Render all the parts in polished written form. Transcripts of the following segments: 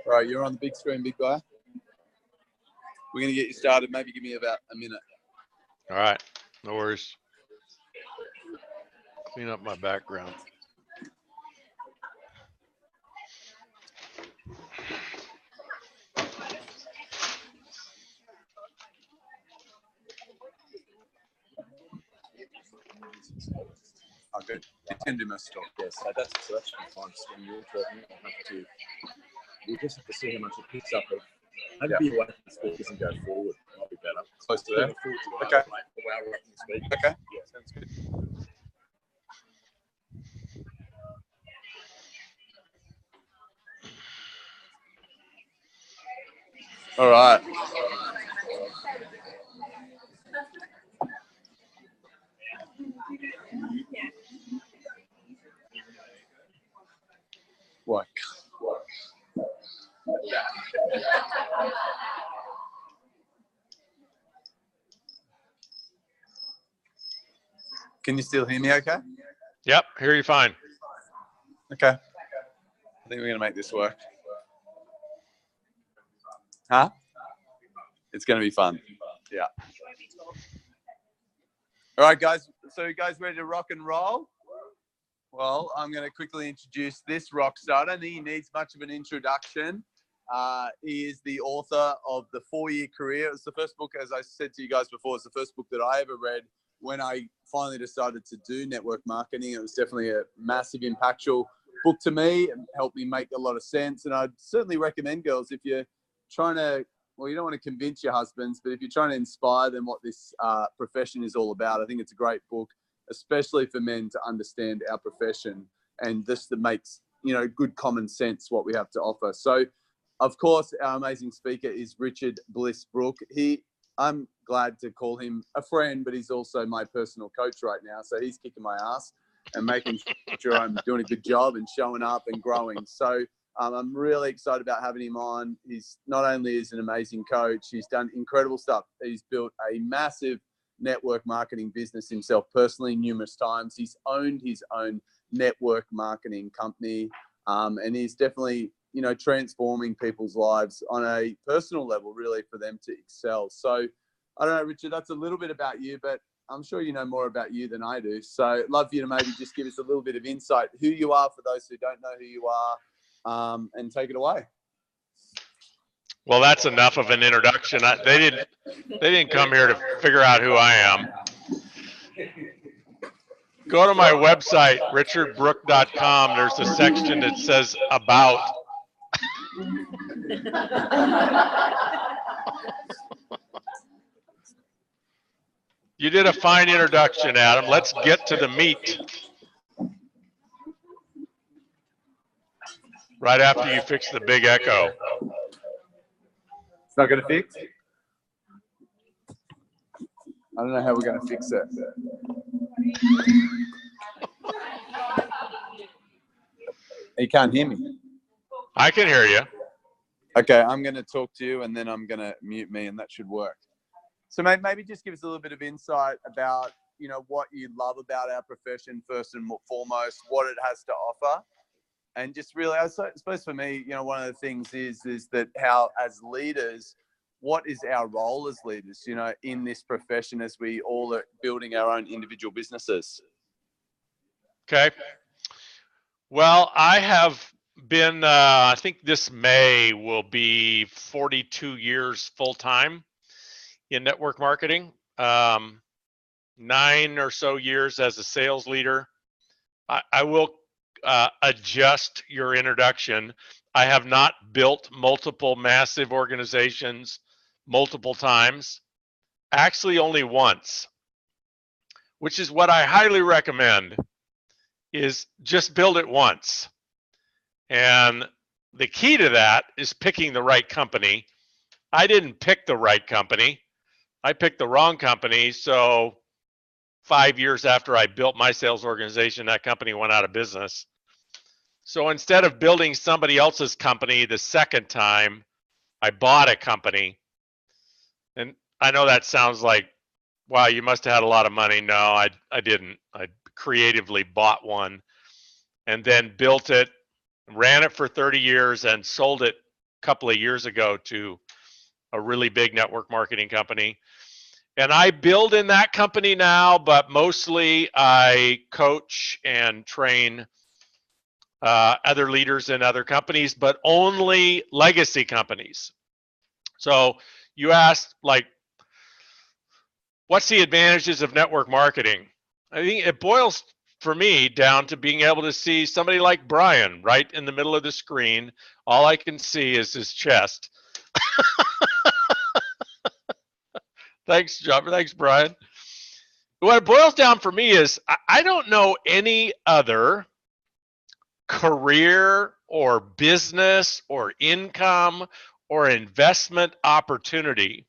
All right, you're on the big screen, big guy. We're going to get you started. Maybe give me about a minute. All right. No worries. Clean up my background. Okay. It's going to do my stuff. Yes. So that's fine. When you're talking, you just have to see how much it picks up. Maybe be away from the speakers and go forward. Might be better. Close to that. Okay. Okay. Yeah, sounds good. All right. What? Can you still hear me okay? Yep, hear you fine. Okay. I think we're going to make this work. Huh? It's going to be fun. Yeah. All right, guys. So you guys ready to rock and roll? Well, I'm going to quickly introduce this rock star. I don't think he needs much of an introduction. He is the author of The 4-Year Career. It's the first book, as I said to you guys before, it's the first book that I ever read when I finally decided to do network marketing. It was definitely a massive, impactful book to me. It helped me make a lot of sense. And I'd certainly recommend, girls, if you're trying to, well, you don't want to convince your husbands, but if you're trying to inspire them what this profession is all about, I think it's a great book, especially for men to understand our profession and just that makes, you know, good common sense what we have to offer. So, of course, our amazing speaker is Richard Bliss Brooke. I'm glad to call him a friend, but he's also my personal coach right now. So he's kicking my ass and making sure I'm doing a good job and showing up and growing. So I'm really excited about having him on. He's not only is an amazing coach, he's done incredible stuff. He's built a massive network marketing business himself personally numerous times. He's owned his own network marketing company, and he's definitely, you know, transforming people's lives on a personal level, really, for them to excel. So I don't know, Richard, that's a little bit about you, but I'm sure you know more about you than I do. So I'd love for you to maybe just give us a little bit of insight, who you are for those who don't know who you are, and take it away. Well, that's enough of an introduction. They didn't come here to figure out who I am. Go to my website, richardbrooke.com. There's a section that says About. You did a fine introduction, Adam. Let's get to the meat. Right after you fix the big echo. It's not going to fix? I don't know how we're going to fix it. You can't hear me. I can hear you. Okay, I'm going to talk to you and then I'm going to mute me and that should work. So maybe just give us a little bit of insight about, you know, what you love about our profession first and foremost, what it has to offer. And just really, I suppose for me, you know, one of the things is that how as leaders, what is our role as leaders, you know, in this profession as we all are building our own individual businesses? Okay. Well, I have been, I think this May will be 42 years full-time in network marketing, 9 or so years as a sales leader. I will adjust your introduction. I have not built multiple massive organizations multiple times, actually only once, which is what I highly recommend, is just build it once. And the key to that is picking the right company. I didn't pick the right company. I picked the wrong company. So 5 years after I built my sales organization, that company went out of business. So instead of building somebody else's company the second time, I bought a company. And I know that sounds like, wow, you must have had a lot of money. No, I didn't. I creatively bought one and then built it, ran it for 30 years and sold it couple of years ago to a really big network marketing company. And I build in that company now, but mostly I coach and train other leaders in other companies, but only legacy companies. So you asked, like, what's the advantages of network marketing? I think it boils for me down to being able to see somebody like Brian right in the middle of the screen. All I can see is his chest. Thanks, John. Thanks, Brian. What it boils down for me is I don't know any other career or business or income or investment opportunity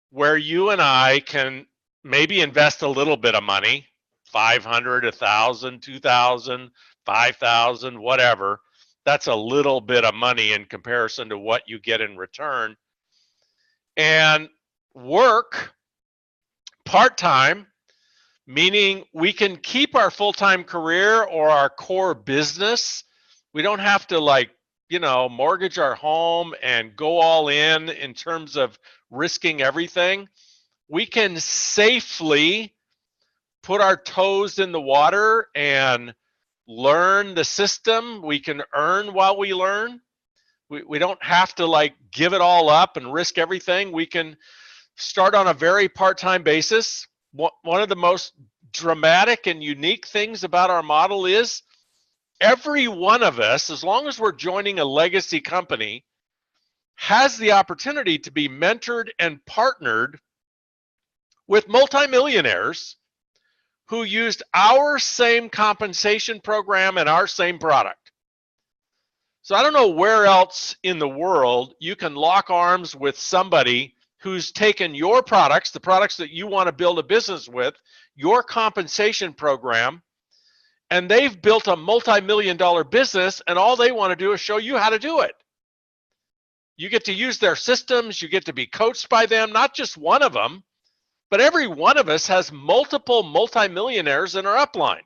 where you and I can maybe invest a little bit of money, 500, 1,000, 2,000, 5,000, whatever. That's a little bit of money in comparison to what you get in return. And work part-time, meaning we can keep our full-time career or our core business. We don't have to, like, mortgage our home and go all in terms of risking everything. We can safely put our toes in the water and learn the system. We can earn while we learn. We don't have to, like, give it all up and risk everything. We can start on a very part-time basis. One of the most dramatic and unique things about our model is every one of us, as long as we're joining a legacy company, has the opportunity to be mentored and partnered with multimillionaires who used our same compensation program and our same product. So I don't know where else in the world you can lock arms with somebody who's taken your products, the products that you want to build a business with, your compensation program, and they've built a multi-million-dollar business, and all they want to do is show you how to do it. You get to use their systems, you get to be coached by them, not just one of them, but every one of us has multiple multi-millionaires in our upline.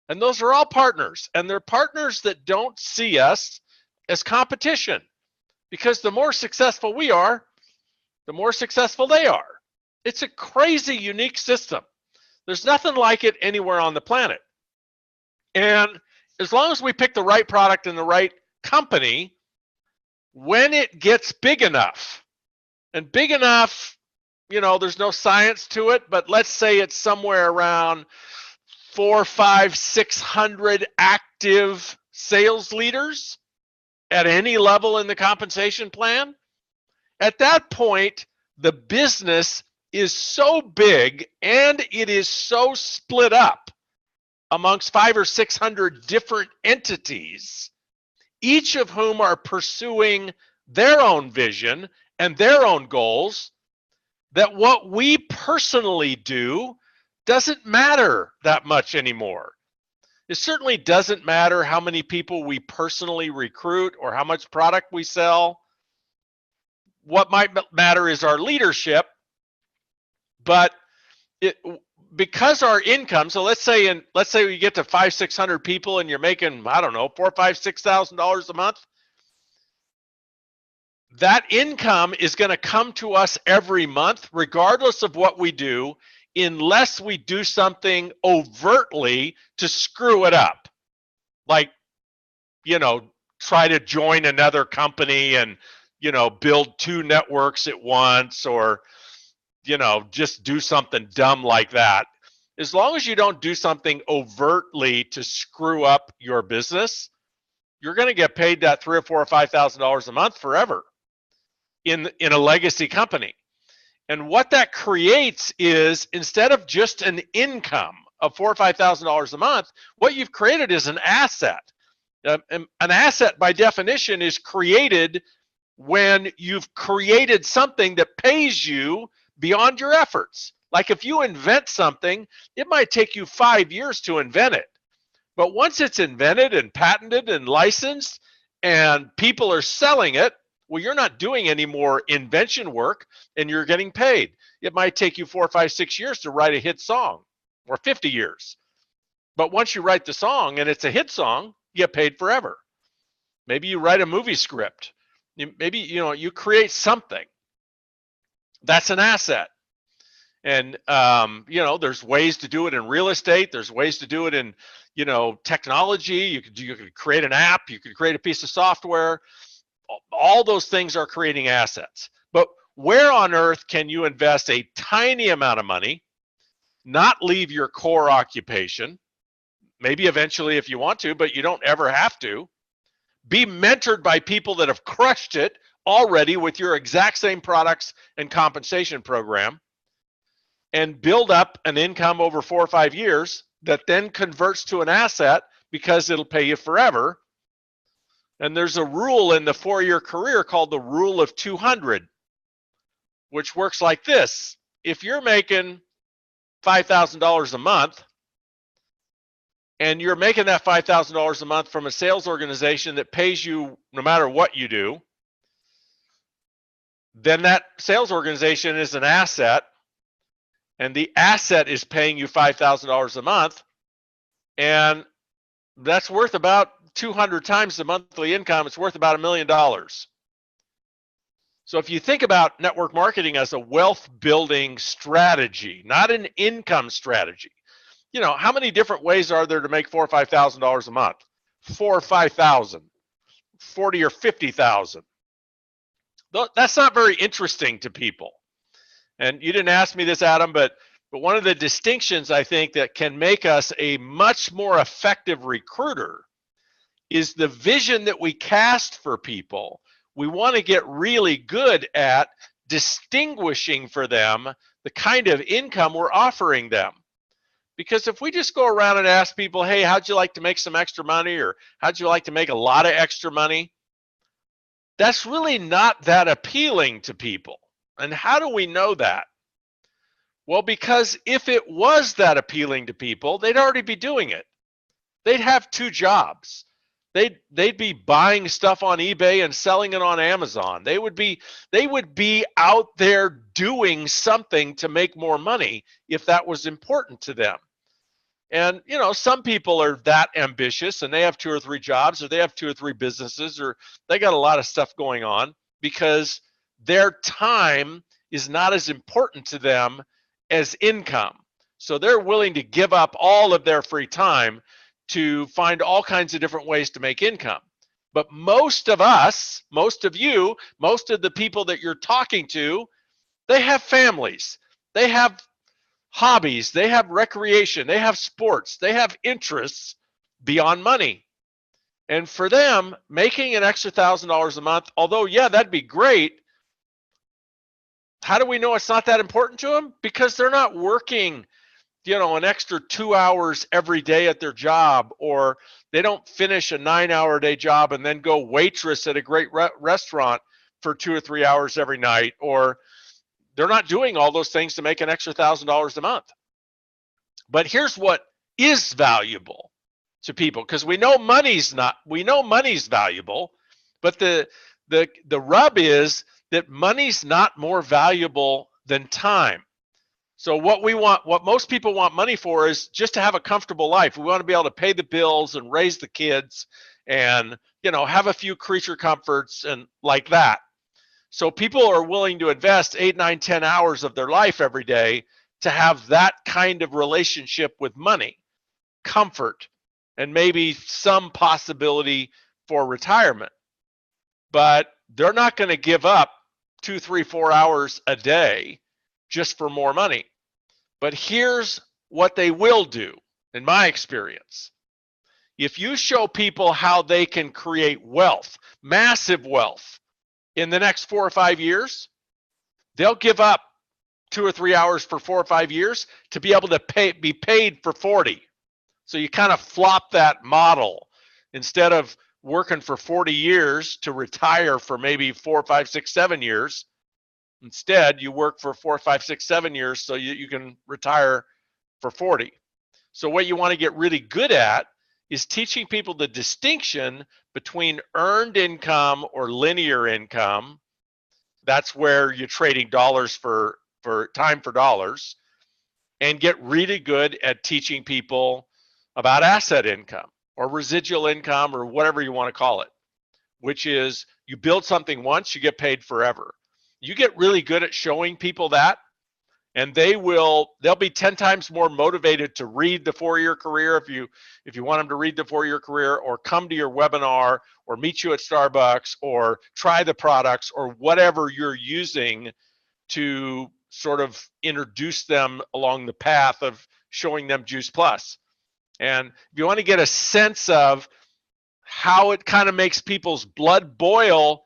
And those are all partners, and they're partners that don't see us as competition, because the more successful we are, the more successful they are. It's a crazy, unique system. There's nothing like it anywhere on the planet. And as long as we pick the right product and the right company, when it gets big enough, and big enough, there's no science to it, but let's say it's somewhere around 400, 500, 600 active sales leaders at any level in the compensation plan. At that point, the business is so big and it is so split up amongst 500 or 600 different entities, each of whom are pursuing their own vision and their own goals, that what we personally do doesn't matter that much anymore. It certainly doesn't matter how many people we personally recruit or how much product we sell. What might matter is our leadership, but because our income, so let's say we get to 500, 600 people and you're making, I don't know, $4,000, $5,000, $6,000 a month. That income is going to come to us every month, regardless of what we do, unless we do something overtly to screw it up. Like, try to join another company and, build 2 networks at once, or, just do something dumb like that. As long as you don't do something overtly to screw up your business, you're going to get paid that $3,000 or $4,000 or $5,000 a month forever in a legacy company. And what that creates is, instead of just an income of $4,000 or $5,000 a month, what you've created is an asset. An asset, by definition, is created when you've created something that pays you beyond your efforts. Like, if you invent something, it might take you 5 years to invent it. But once it's invented and patented and licensed and people are selling it, well, you're not doing any more invention work and you're getting paid. It might take you 4, 5, 6 years to write a hit song, or 50 years. But once you write the song and it's a hit song, you get paid forever. Maybe you write a movie script Maybe, you create something that's an asset. And, there's ways to do it in real estate. There's ways to do it in, technology. You could create an app. You could create a piece of software. All those things are creating assets. But where on earth can you invest a tiny amount of money, not leave your core occupation, maybe eventually if you want to, but you don't ever have to, be mentored by people that have crushed it already with your exact same products and compensation program, and build up an income over 4 or 5 years that then converts to an asset because it'll pay you forever. And there's a rule in the 4-year career called the rule of 200, which works like this. If you're making $5,000 a month, and you're making that $5,000 a month from a sales organization that pays you no matter what you do, then that sales organization is an asset, and the asset is paying you $5,000 a month, and that's worth about 200 times the monthly income. It's worth about $1 million. So if you think about network marketing as a wealth building strategy, not an income strategy, how many different ways are there to make $4,000 or $5,000 a month? 4 or 5,000, 40 or 50,000. That's not very interesting to people. And you didn't ask me this, Adam, but one of the distinctions I think that can make us a much more effective recruiter is the vision that we cast for people. We want to get really good at distinguishing for them the kind of income we're offering them. Because if we just go around and ask people, hey, how'd you like to make some extra money, or how'd you like to make a lot of extra money? That's really not that appealing to people. And how do we know that? Well, because if it was that appealing to people, they'd already be doing it. They'd have 2 jobs. They'd be buying stuff on eBay and selling it on Amazon. They would be out there doing something to make more money if that was important to them. And some people are that ambitious and they have 2 or 3 jobs, or they have 2 or 3 businesses, or they got a lot of stuff going on because their time is not as important to them as income. So they're willing to give up all of their free time to find all kinds of different ways to make income. But most of us, most of you, most of the people that you're talking to, they have families, they have hobbies, they have recreation, they have sports, they have interests beyond money. And for them, making an extra $1,000 a month, although, yeah, that'd be great, how do we know it's not that important to them? Because they're not working an extra 2 hours every day at their job, or they don't finish a 9-hour-a-day job and then go waitress at a great restaurant for 2 or 3 hours every night, or they're not doing all those things to make an extra $1,000 a month. But here's what is valuable to people, because we know money's valuable, but the rub is that money's not more valuable than time. So what most people want money for is just to have a comfortable life. We want to be able to pay the bills and raise the kids and, have a few creature comforts and like that. So people are willing to invest 8, 9, 10 hours of their life every day to have that kind of relationship with money, comfort, and maybe some possibility for retirement. But they're not going to give up 2, 3, 4 hours a day just for more money. But here's what they will do, in my experience. If you show people how they can create wealth, massive wealth, in the next 4 or 5 years, they'll give up 2 or 3 hours for 4 or 5 years to be able to be paid for 40. So you kind of flop that model. Instead of working for 40 years to retire for maybe 4, 5, 6, 7 years, instead you work for 4, 5, 6, 7 years so you can retire for 40. So what you want to get really good at is teaching people the distinction between earned income or linear income. That's where you're trading dollars for time for dollars, and get really good at teaching people about asset income or residual income or whatever you want to call it. which is you build something once, you get paid forever. You get really good at showing people that, and they'll be 10 times more motivated to read the 4-year career if you want them to read the 4-year career, or come to your webinar, or meet you at Starbucks, or try the products, or whatever you're using to sort of introduce them along the path of showing them Juice Plus. And if you want to get a sense of how it kind of makes people's blood boil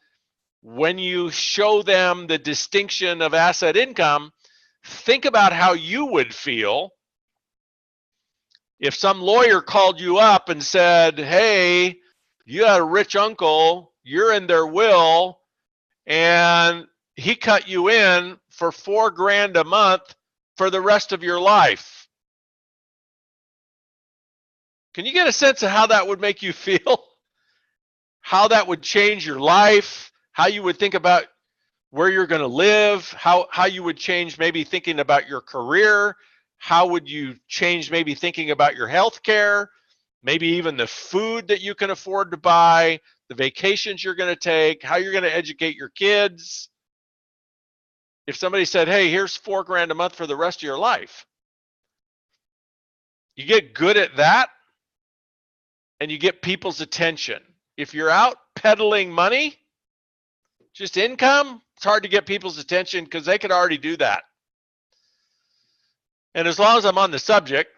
when you show them the distinction of asset income, think about how you would feel if some lawyer called you up and said, hey, you had a rich uncle, you're in their will, and he cut you in for $4,000 a month for the rest of your life. Can you get a sense of how that would make you feel? How that would change your life? How you would think about where you're going to live? How you would change maybe thinking about your career? How would you change maybe thinking about your health care? Maybe even the food that you can afford to buy, the vacations you're going to take, how you're going to educate your kids. If somebody said, hey, here's $4,000 a month for the rest of your life. You get good at that, and you get people's attention. If you're out peddling money, just income, it's hard to get people's attention because they could already do that. And as long as I'm on the subject,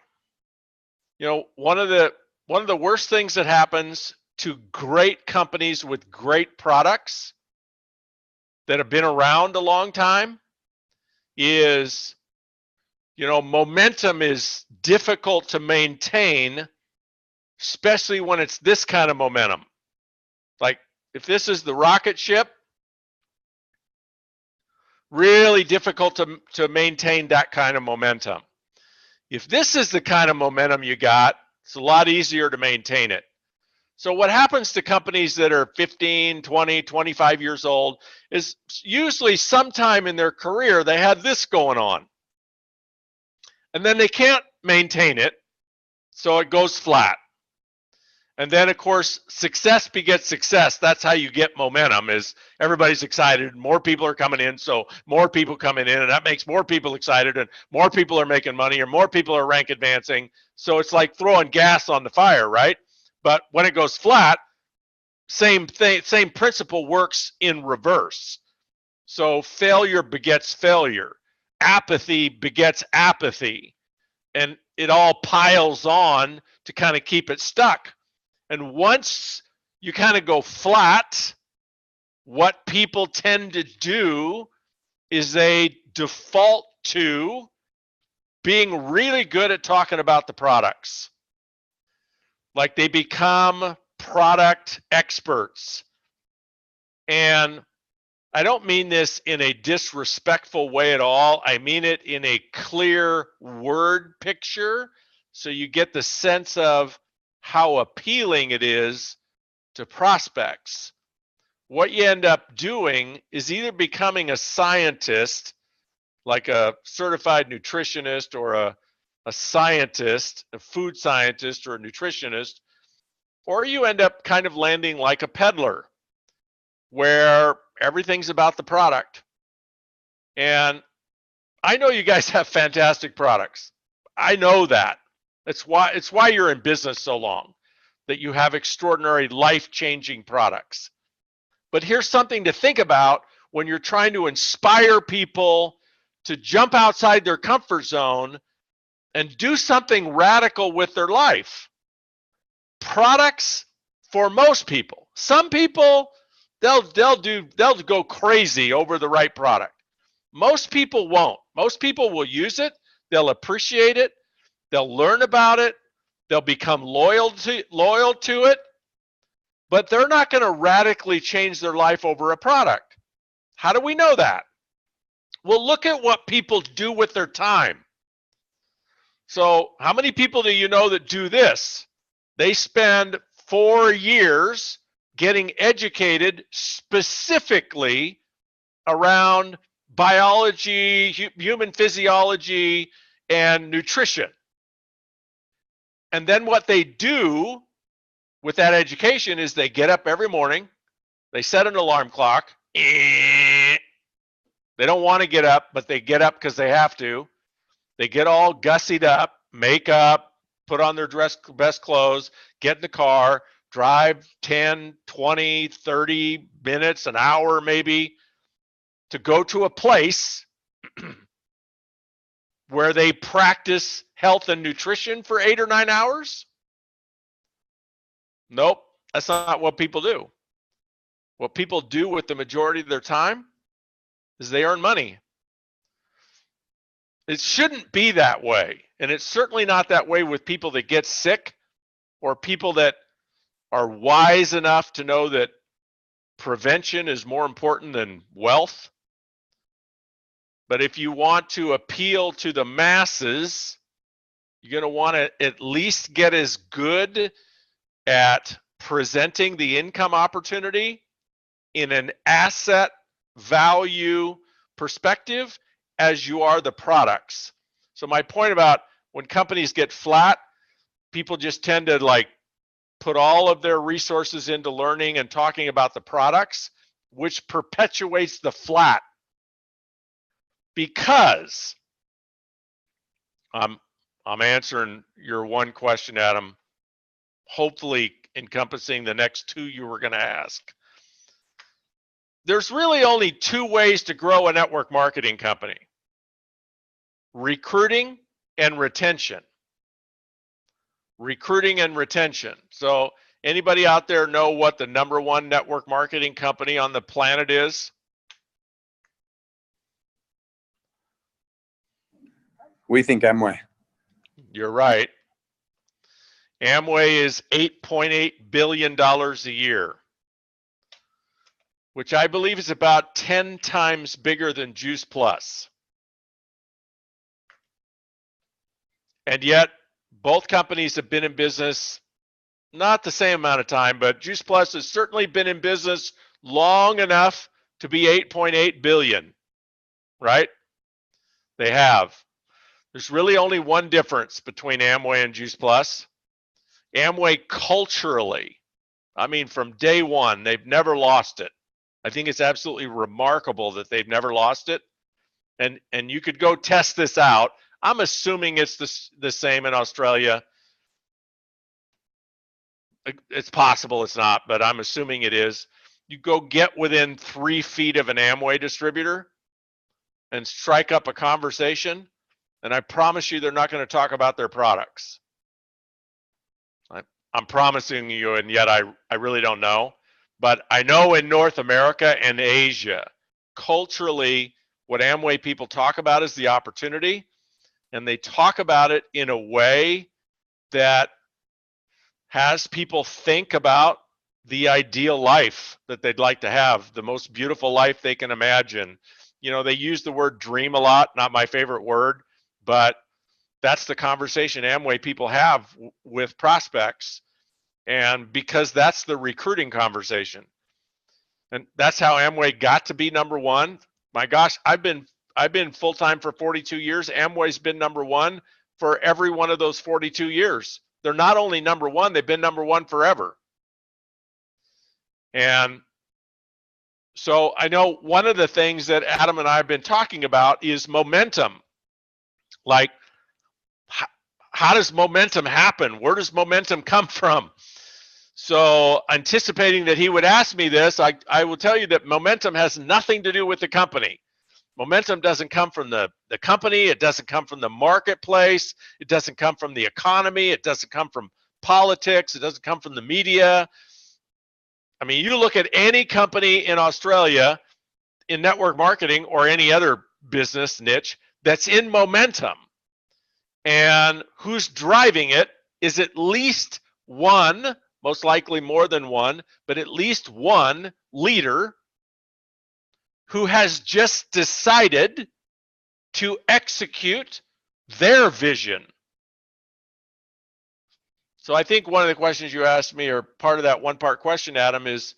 you know, one of the worst things that happens to great companies with great products that have been around a long time is, you know, momentum is difficult to maintain, especially when it's this kind of momentum. Like if this is the rocket ship, really difficult to maintain that kind of momentum. If this is the kind of momentum you got, it's a lot easier to maintain it. So what happens to companies that are 15, 20, 25 years old is usually sometime in their career they had this going on. And then they can't maintain it, so it goes flat. And then, of course, success begets success. That's how you get momentum, is everybody's excited. More people are coming in, so more people coming in, and that makes more people excited, and more people are making money, or more people are rank advancing. So it's like throwing gas on the fire, right? But when it goes flat, same thing, same principle works in reverse. So failure begets failure. Apathy begets apathy. And it all piles on to kind of keep it stuck. And once you kind of go flat, what people tend to do is they default to being really good at talking about the products. Like they become product experts. And I don't mean this in a disrespectful way at all. I mean it in a clear word picture, so you get the sense of how appealing it is to prospects. What you end up doing is either becoming a scientist, like a certified nutritionist, or a scientist, a food scientist or a nutritionist, or you end up kind of landing like a peddler, where everything's about the product. And I know you guys have fantastic products. I know that. It's why you're in business so long, that you have extraordinary life-changing products. But here's something to think about when you're trying to inspire people to jump outside their comfort zone and do something radical with their life. Products, for most people, some people, they'll go crazy over the right product. Most people won't. Most people will use it, they'll appreciate it, they'll learn about it, they'll become loyal to it, but they're not going to radically change their life over a product. How do we know that? Well, look at what people do with their time. So how many people do you know that do this? They spend 4 years getting educated specifically around biology, human physiology, and nutrition. And then what they do with that education is they get up every morning, They set an alarm clock. They don't want to get up, but they get up because they have to. They get all gussied up, make up, put on their best clothes, get in the car, drive 10, 20, 30 minutes, an hour maybe, to go to a place where they practice health and nutrition for 8 or 9 hours? Nope, that's not what people do. What people do with the majority of their time is they earn money. It shouldn't be that way. And it's certainly not that way with people that get sick or people that are wise enough to know that prevention is more important than wealth. But if you want to appeal to the masses, you're going to want to at least get as good at presenting the income opportunity in an asset value perspective as you are the products. So my point about when companies get flat, people just tend to like put all of their resources into learning and talking about the products, which perpetuates the flat. Because I'm answering your one question, Adam, hopefully encompassing the next two you were going to ask. There's really only two ways to grow a network marketing company: recruiting and retention. Recruiting and retention. So anybody out there know what the #1 network marketing company on the planet is? We think Amway. You're right. Amway is $8.8 billion a year, which I believe is about 10 times bigger than Juice Plus. And yet, both companies have been in business not the same amount of time, but Juice Plus has certainly been in business long enough to be 8.8 billion, right? They have. There's really only one difference between Amway and Juice Plus. Amway culturally, I mean, from day one, they've never lost it. I think it's absolutely remarkable that they've never lost it. And you could go test this out. I'm assuming it's the same in Australia. It's possible it's not, but I'm assuming it is. You go get within 3 feet of an Amway distributor and strike up a conversation, and I promise you they're not going to talk about their products. I'm promising you, and yet I really don't know. But I know in North America and Asia, culturally, what Amway people talk about is the opportunity, and they talk about it in a way that has people think about the ideal life that they'd like to have, the most beautiful life they can imagine. You know, they use the word dream a lot, not my favorite word, but that's the conversation Amway people have with prospects. And because that's the recruiting conversation. And that's how Amway got to be #1. My gosh, I've been full-time for 42 years. Amway's been #1 for every one of those 42 years. They're not only #1, they've been #1 forever. And so I know one of the things that Adam and I have been talking about is momentum. Like, how does momentum happen? Where does momentum come from? So anticipating that he would ask me this, I will tell you that momentum has nothing to do with the company. Momentum doesn't come from the company. It doesn't come from the marketplace. It doesn't come from the economy. It doesn't come from politics. It doesn't come from the media. I mean, you look at any company in Australia in network marketing or any other business niche that's in momentum, and who's driving it is at least one, most likely more than one, but at least one leader who has just decided to execute their vision. So I think one of the questions you asked me, or part of that one-part question, Adam, is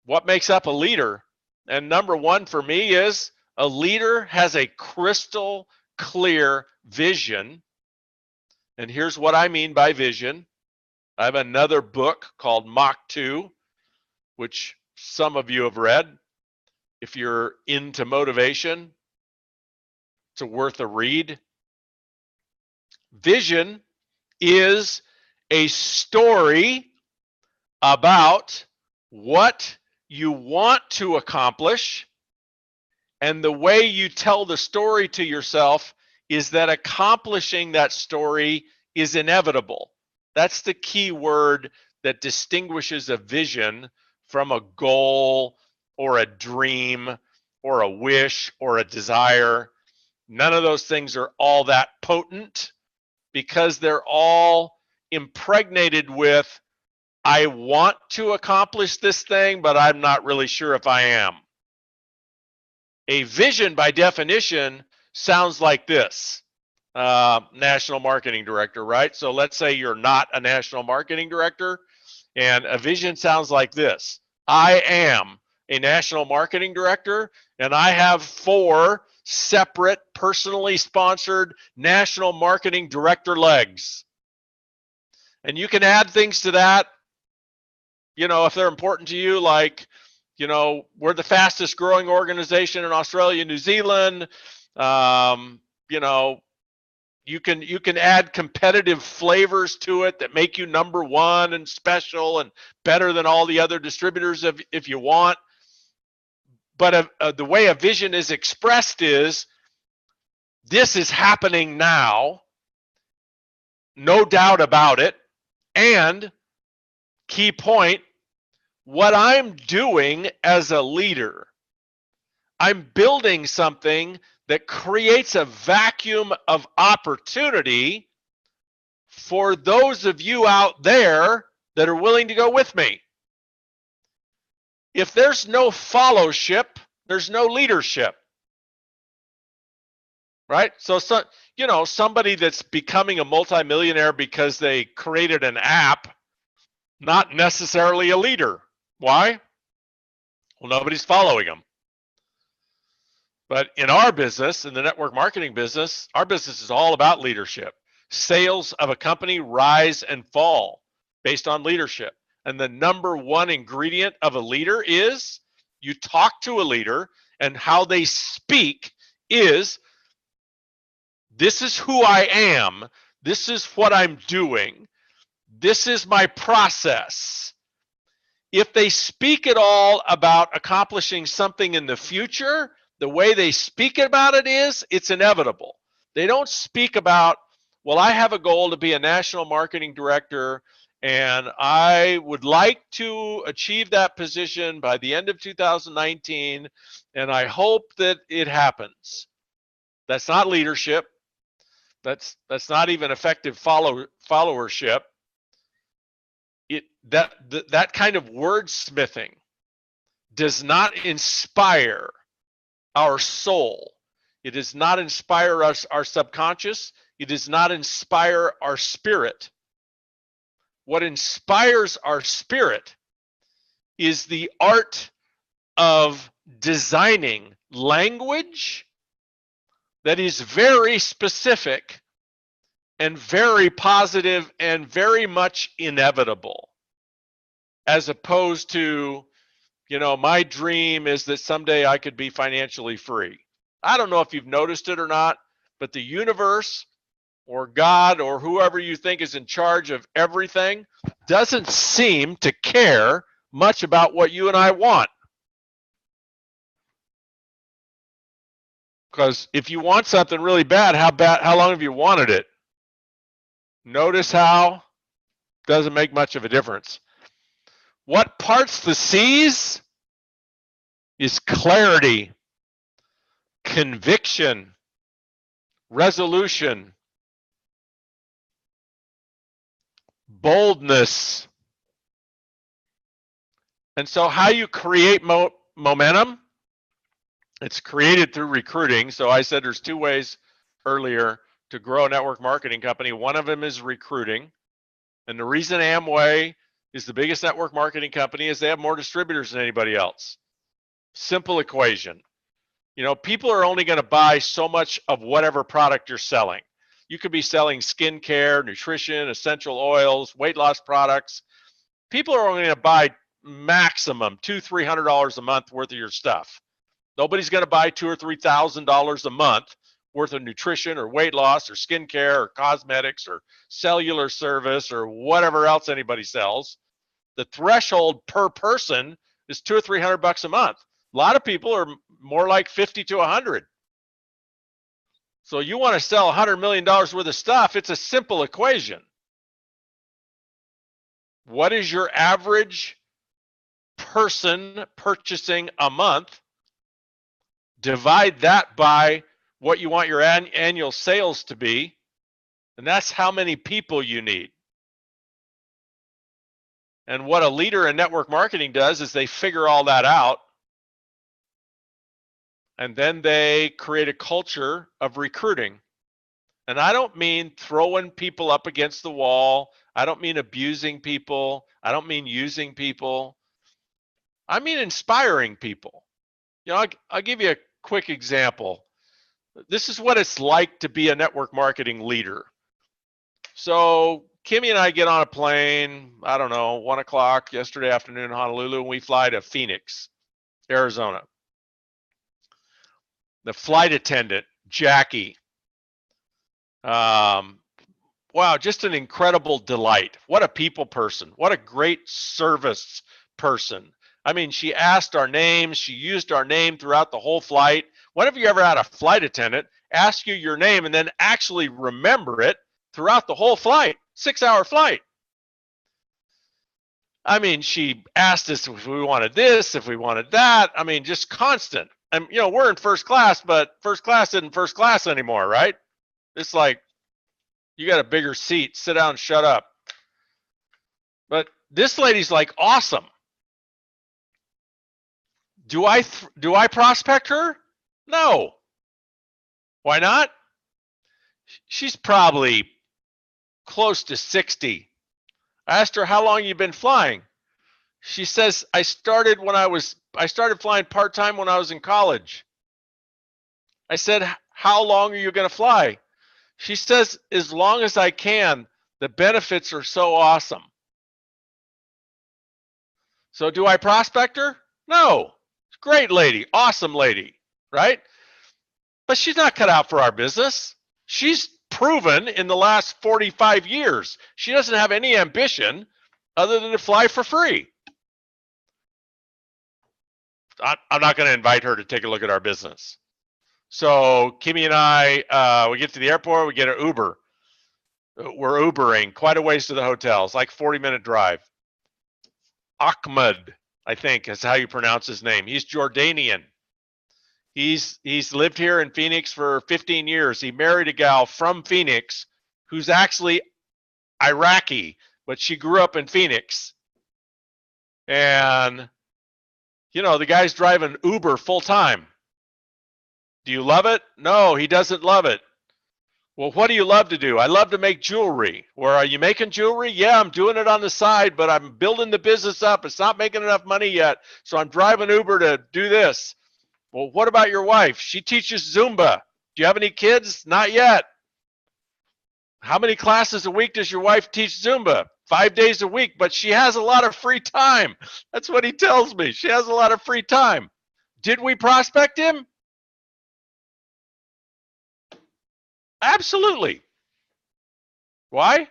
what makes up a leader? And #1 for me is a leader has a crystal clear vision. And here's what I mean by vision. I have another book called Mach 2, which some of you have read. If you're into motivation, it's worth a read. Vision is a story about what you want to accomplish, and the way you tell the story to yourself is that accomplishing that story is inevitable. That's the key word that distinguishes a vision from a goal or a dream or a wish or a desire. None of those things are all that potent because they're all impregnated with, I want to accomplish this thing, but I'm not really sure if I am. A vision, by definition, sounds like this. National marketing director, right? So let's say you're not a national marketing director, and a vision sounds like this. I am a national marketing director, and I have 4 separate, personally sponsored national marketing director legs. And you can add things to that, you know, if they're important to you, like, you know, we're the fastest growing organization in Australia, New Zealand. You know, you can add competitive flavors to it that make you number one and special and better than all the other distributors if you want. But the way a vision is expressed is, this is happening now, no doubt about it, and key point, what I'm doing as a leader, I'm building something that creates a vacuum of opportunity for those of you out there that are willing to go with me. If there's no followship, there's no leadership, right? So, you know, somebody that's becoming a multimillionaire because they created an app, not necessarily a leader. Why? Well, nobody's following them. But in our business, in the network marketing business, our business is all about leadership. Sales of a company rise and fall based on leadership. And the number one ingredient of a leader is, you talk to a leader, and how they speak is, this is who I am, this is what I'm doing, this is my process. If they speak at all about accomplishing something in the future, the way they speak about it is, it's inevitable. They don't speak about, well, I have a goal to be a national marketing director, and I would like to achieve that position by the end of 2019, and I hope that it happens. That's not leadership. That's not even effective followership. That kind of wordsmithing does not inspire our soul. It does not inspire us, our subconscious. It does not inspire our spirit. What inspires our spirit is the art of designing language that is very specific and very positive and very much inevitable, as opposed to, you know, my dream is that someday I could be financially free. I don't know if you've noticed it or not, but the universe or God or whoever you think is in charge of everything doesn't seem to care much about what you and I want. Because if you want something really bad, how long have you wanted it? Notice how doesn't make much of a difference. What parts the seas is clarity, conviction, resolution, boldness. And so how you create momentum, it's created through recruiting. So I said there's 2 ways earlier to grow a network marketing company. One of them is recruiting. And the reason Amway is the biggest network marketing company is they have more distributors than anybody else. Simple equation. You know, people are only going to buy so much of whatever product you're selling. You could be selling skincare, nutrition, essential oils, weight loss products. People are only going to buy maximum $200-300 a month worth of your stuff. Nobody's going to buy $2,000 or $3,000 a month worth of nutrition or weight loss or skincare or cosmetics or cellular service or whatever else anybody sells. The threshold per person is $200 or $300 a month. A lot of people are more like 50 to 100. So you want to sell $100 million worth of stuff, it's a simple equation. What is your average person purchasing a month? Divide that by what you want your annual sales to be, and that's how many people you need. And what a leader in network marketing does is they figure all that out, and then they create a culture of recruiting. And I don't mean throwing people up against the wall. I don't mean abusing people. I don't mean using people. I mean inspiring people. You know, I'll give you a quick example. This is what it's like to be a network marketing leader. So Kimmy and I get on a plane, I don't know, 1 o'clock yesterday afternoon in Honolulu, and we fly to Phoenix, Arizona. The flight attendant, Jackie, wow, just an incredible delight. What a people person. What a great service person. I mean, she asked our names. She used our name throughout the whole flight. When have you ever had a flight attendant ask you your name and then actually remember it throughout the whole flight? 6-hour flight. I mean, she asked us if we wanted this, if we wanted that. I mean, just constant. And, you know, we're in first class, but first class isn't first class anymore, right? It's like, you got a bigger seat. Sit down, shut up. But this lady's like awesome. Do I prospect her? No. Why not? She's probably close to 60. I asked her, how long you been flying? She says, I started flying part-time when I was in college. I said, how long are you going to fly? She says, as long as I can. The benefits are so awesome. So do I prospect her? No. Great lady, awesome lady, right? But she's not cut out for our business. She's proven in the last 45 years she doesn't have any ambition other than to fly for free. I'm not going to invite her to take a look at our business. So Kimmy and I, we get to the airport, we get an Uber. We're Ubering quite a ways to the hotel. It's like 40-minute drive. Ahmed, I think is how you pronounce his name. He's Jordanian. He's lived here in Phoenix for 15 years. He married a gal from Phoenix who's actually Iraqi, but she grew up in Phoenix. And, you know, the guy's driving Uber full time. Do you love it? No, he doesn't love it. Well, what do you love to do? I love to make jewelry. Where are you making jewelry? Yeah, I'm doing it on the side, but I'm building the business up. It's not making enough money yet, so I'm driving Uber to do this. Well, what about your wife? She teaches Zumba. Do you have any kids? Not yet. How many classes a week does your wife teach Zumba? 5 days a week, but she has a lot of free time. That's what he tells me. She has a lot of free time. Did we prospect him? Absolutely. Why?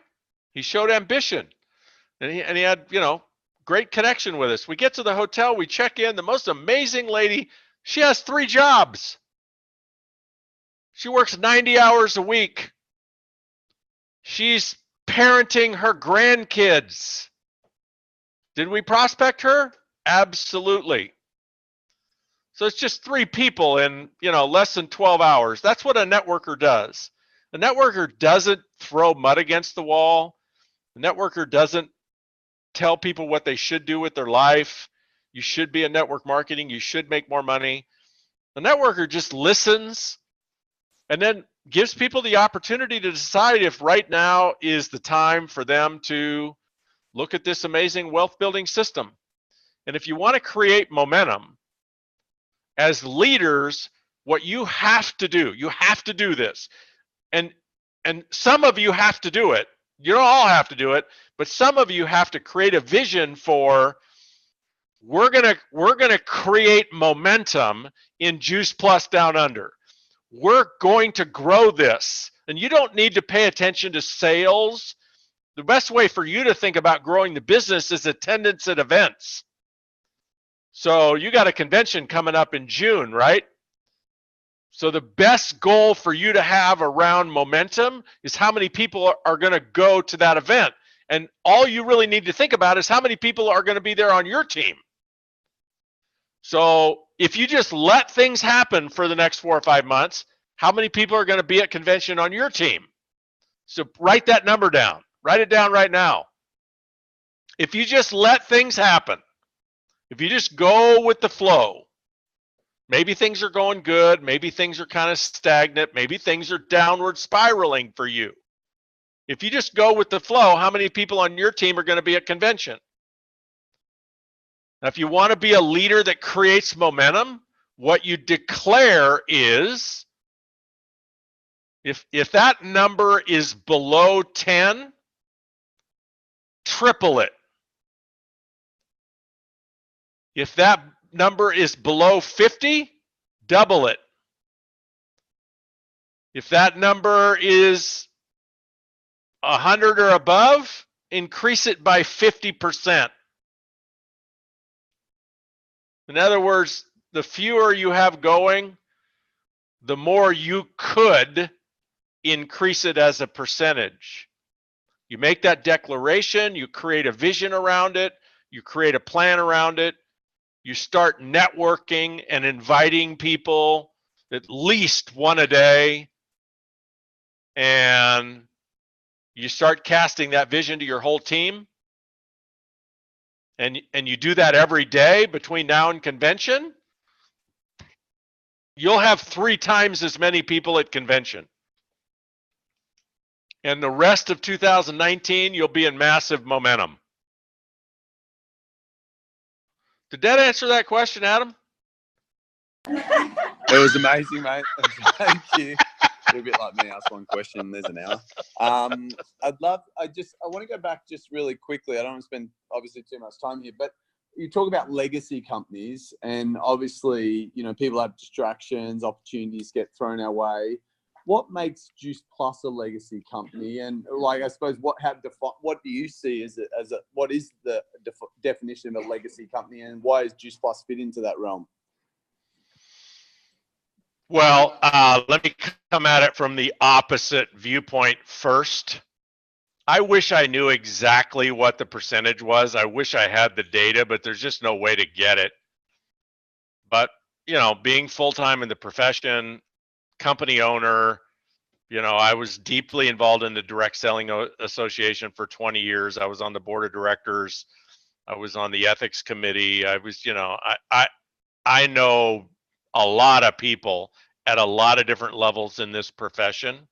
He showed ambition. And he had, you know, great connection with us. We get to the hotel, we check in, the most amazing lady. She has 3 jobs. She works 90 hours a week. She's parenting her grandkids. Did we prospect her? Absolutely. So it's just 3 people in, you know, less than 12 hours. That's what a networker does. A networker doesn't throw mud against the wall. A networker doesn't tell people what they should do with their life. You should be in network marketing. You should make more money. The networker just listens and then gives people the opportunity to decide if right now is the time for them to look at this amazing wealth building system. And if you want to create momentum as leaders, what you have to do this. And some of you have to do it. You don't all have to do it, but some of you have to create a vision for we're gonna create momentum in Juice Plus Down Under. We're going to grow this, and you don't need to pay attention to sales. The best way for you to think about growing the business is attendance at events. So you got a convention coming up in June, right? So the best goal for you to have around momentum is how many people are going to go to that event. And all you really need to think about is how many people are going to be there on your team. So if you just let things happen for the next 4 or 5 months, how many people are going to be at convention on your team? So write that number down. Write it down right now. If you just let things happen, if you just go with the flow, maybe things are going good, maybe things are kind of stagnant, maybe things are downward spiraling for you. If you just go with the flow, how many people on your team are going to be at convention? Now, if you want to be a leader that creates momentum, what you declare is, if that number is below 10, triple it. If that number is below 50, double it. If that number is 100 or above, increase it by 50%. In other words, the fewer you have going, the more you could increase it as a percentage. You make that declaration, you create a vision around it, you create a plan around it, you start networking and inviting people at least one a day, and you start casting that vision to your whole team, and you do that every day between now and convention, you'll have 3 times as many people at convention. And the rest of 2019, you'll be in massive momentum. Did that answer that question, Adam? It was amazing, mate. Thank you. You're a bit like me, ask one question, there's an hour. I want to go back just really quickly. I don't want to spend obviously too much time here, but you talk about legacy companies, and obviously, you know, people have distractions, opportunities get thrown our way. What makes Juice Plus a legacy company? And like, I suppose, what do you see what is the definition of a legacy company, and why does Juice Plus fit into that realm? Well, let me come at it from the opposite viewpoint first. I wish I knew exactly what the percentage was. I wish I had the data, but there's just no way to get it. But, you know, being full-time in the profession, company owner, you know, I was deeply involved in the Direct Selling Association for 20 years. I was on the board of directors. I was on the ethics committee. I was, you know, I know a lot of people at a lot of different levels in this profession.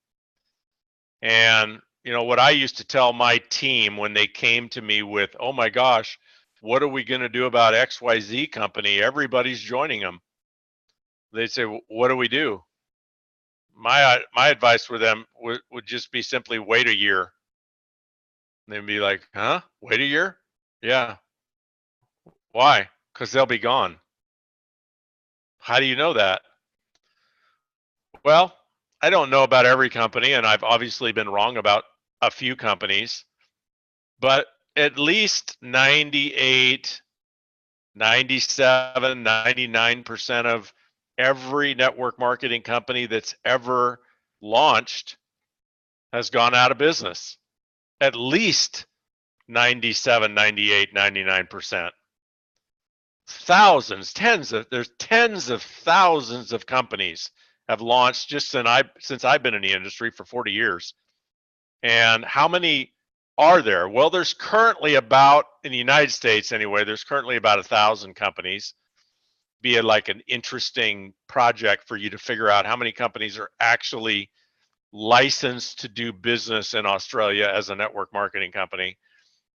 And, you know, what I used to tell my team when they came to me with, oh my gosh, what are we going to do about XYZ company? Everybody's joining them. They'd say, what do we do? My advice for them would just be simply wait a year. They'd be like, huh? Wait a year? Yeah. Why? Because they'll be gone. How do you know that? Well, I don't know about every company, and I've obviously been wrong about a few companies, but at least 98, 97, 99% of every network marketing company that's ever launched has gone out of business. At least 97, 98, 99%. Thousands, there's tens of thousands of companies have launched just since I've been in the industry for 40 years. And how many are there? Well, there's currently about, in the United States anyway, there's currently about 1,000 companies. Be it like an interesting project for you to figure out how many companies are actually licensed to do business in Australia as a network marketing company.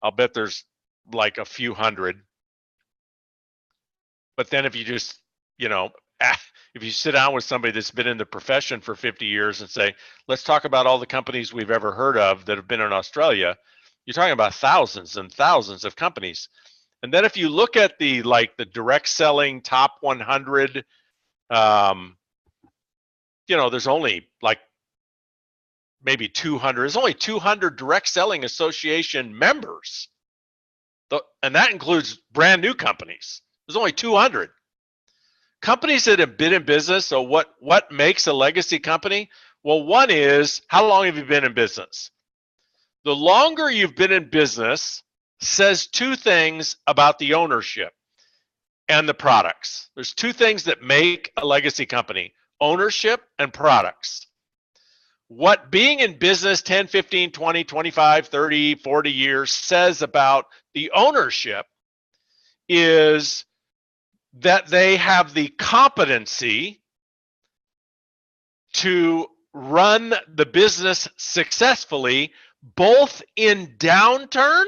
I'll bet there's like a few hundred. But then if you just, you know, if you sit down with somebody that's been in the profession for 50 years and say, let's talk about all the companies we've ever heard of that have been in Australia, you're talking about thousands and thousands of companies. And then if you look at the direct selling top 100, there's only like maybe 200. There's only 200 direct selling association members. And that includes brand new companies. There's only 200. Companies that have been in business, so what makes a legacy company? Well, one is, how long have you been in business? The longer you've been in business says two things about the ownership and the products. There's two things that make a legacy company: ownership and products. What being in business 10, 15, 20, 25, 30, 40 years says about the ownership is that they have the competency to run the business successfully, both in downturn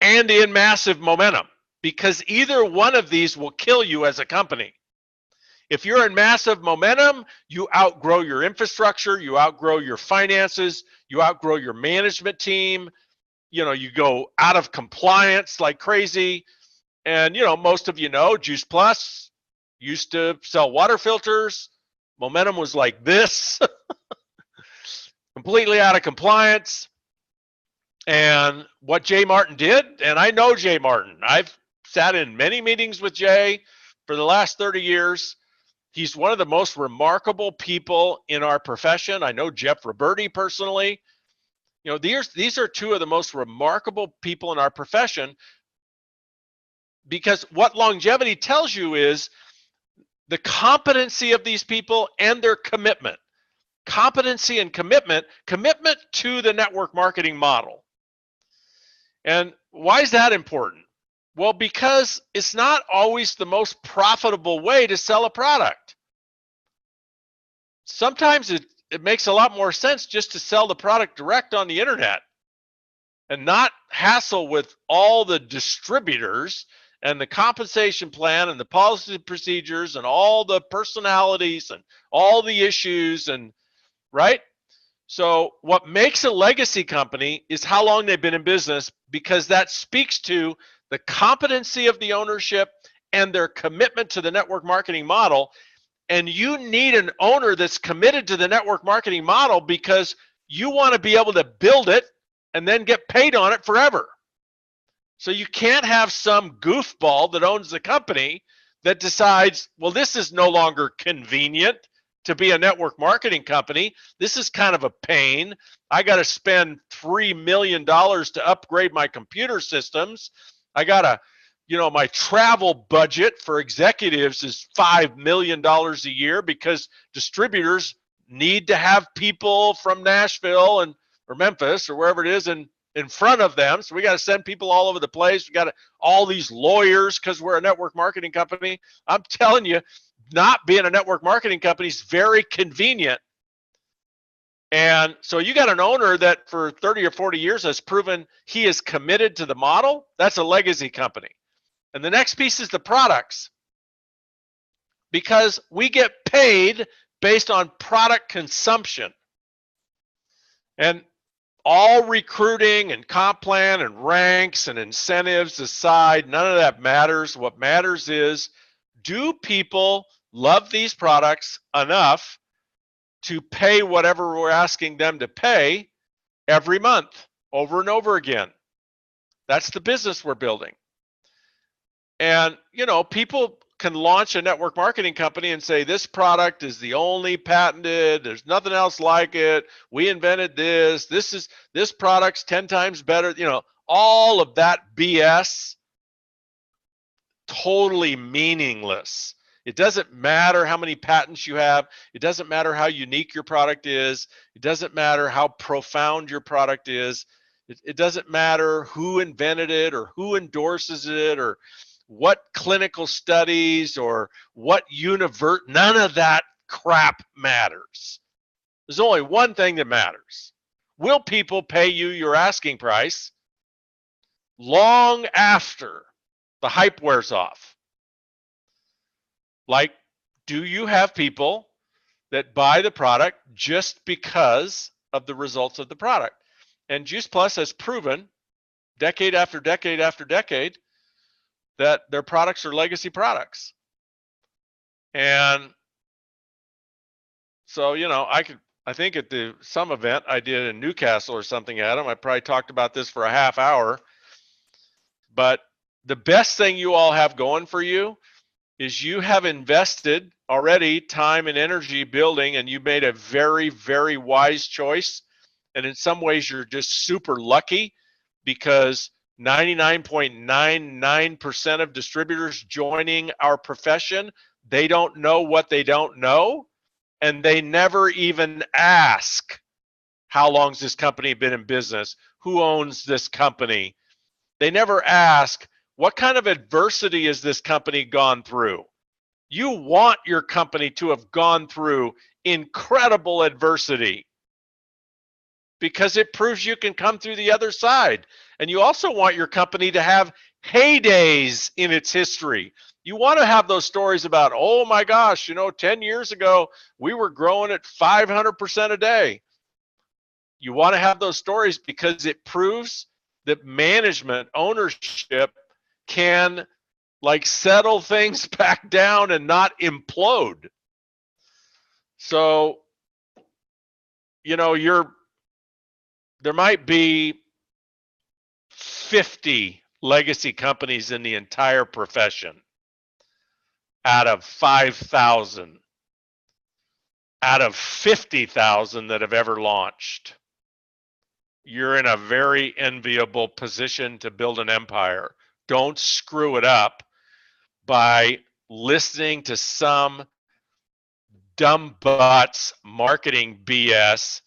and in massive momentum, because either one of these will kill you as a company. If you're in massive momentum, you outgrow your infrastructure, you outgrow your finances, you outgrow your management team, you go out of compliance like crazy. And most of Juice Plus used to sell water filters. Momentum was like this, completely out of compliance. And what Jay Martin did, and I know Jay Martin, I've sat in many meetings with Jay for the last 30 years. He's one of the most remarkable people in our profession. I know Jeff Roberti personally. These are two of the most remarkable people in our profession, because what longevity tells you is the competency of these people and their commitment. Competency and commitment to the network marketing model. And why is that important? Well, because it's not always the most profitable way to sell a product. Sometimes it makes a lot more sense just to sell the product direct on the internet and not hassle with all the distributors and the compensation plan and the policy procedures and all the personalities and all the issues, and right? So what makes a legacy company is how long they've been in business, because that speaks to the competency of the ownership and their commitment to the network marketing model. And you need an owner that's committed to the network marketing model, because you want to be able to build it and then get paid on it forever. So you can't have some goofball that owns the company that decides, well, this is no longer convenient to be a network marketing company. This is kind of a pain. I got to spend $3 million to upgrade my computer systems. I got to, my travel budget for executives is $5 million a year, because distributors need to have people from Nashville or Memphis or wherever it is in front of them. So we got to send people all over the place. We got all these lawyers because we're a network marketing company. I'm telling you, not being a network marketing company is very convenient. And so you got an owner that for 30 or 40 years has proven he is committed to the model. That's a legacy company. And the next piece is the products, because we get paid based on product consumption. And all recruiting and comp plan and ranks and incentives aside, none of that matters. What matters is, do people love these products enough to pay whatever we're asking them to pay every month, over and over again? That's the business we're building. And, people can launch a network marketing company and say, this product is the only patented, there's nothing else like it, we invented this, this product's 10 times better, all of that BS, totally meaningless. It doesn't matter how many patents you have. It doesn't matter how unique your product is. It doesn't matter how profound your product is. It doesn't matter who invented it or who endorses it or what clinical studies or what none of that crap matters. There's only one thing that matters. Will people pay you your asking price long after the hype wears off? Like, do you have people that buy the product just because of the results of the product? And Juice Plus has proven decade after decade after decade that their products are legacy products. And so, you know, I think at some event I did in Newcastle or something, Adam, I probably talked about this for a half hour, but the best thing you all have going for you is you have invested already time and energy building, and you made a very, very wise choice. And in some ways you're just super lucky, because 99.99% of distributors joining our profession, they don't know what they don't know, and they never even ask, how long's this company been in business? Who owns this company? They never ask, what kind of adversity has this company gone through? You want your company to have gone through incredible adversity, because it proves you can come through the other side. And you also want your company to have heydays in its history. You want to have those stories about, oh my gosh, you know, 10 years ago, we were growing at 500% a day. You want to have those stories because it proves that management, ownership can like settle things back down and not implode. So, you know, there might be 50 legacy companies in the entire profession out of 5,000, out of 50,000 that have ever launched. You're in a very enviable position to build an empire. Don't screw it up by listening to some dumb butts marketing BS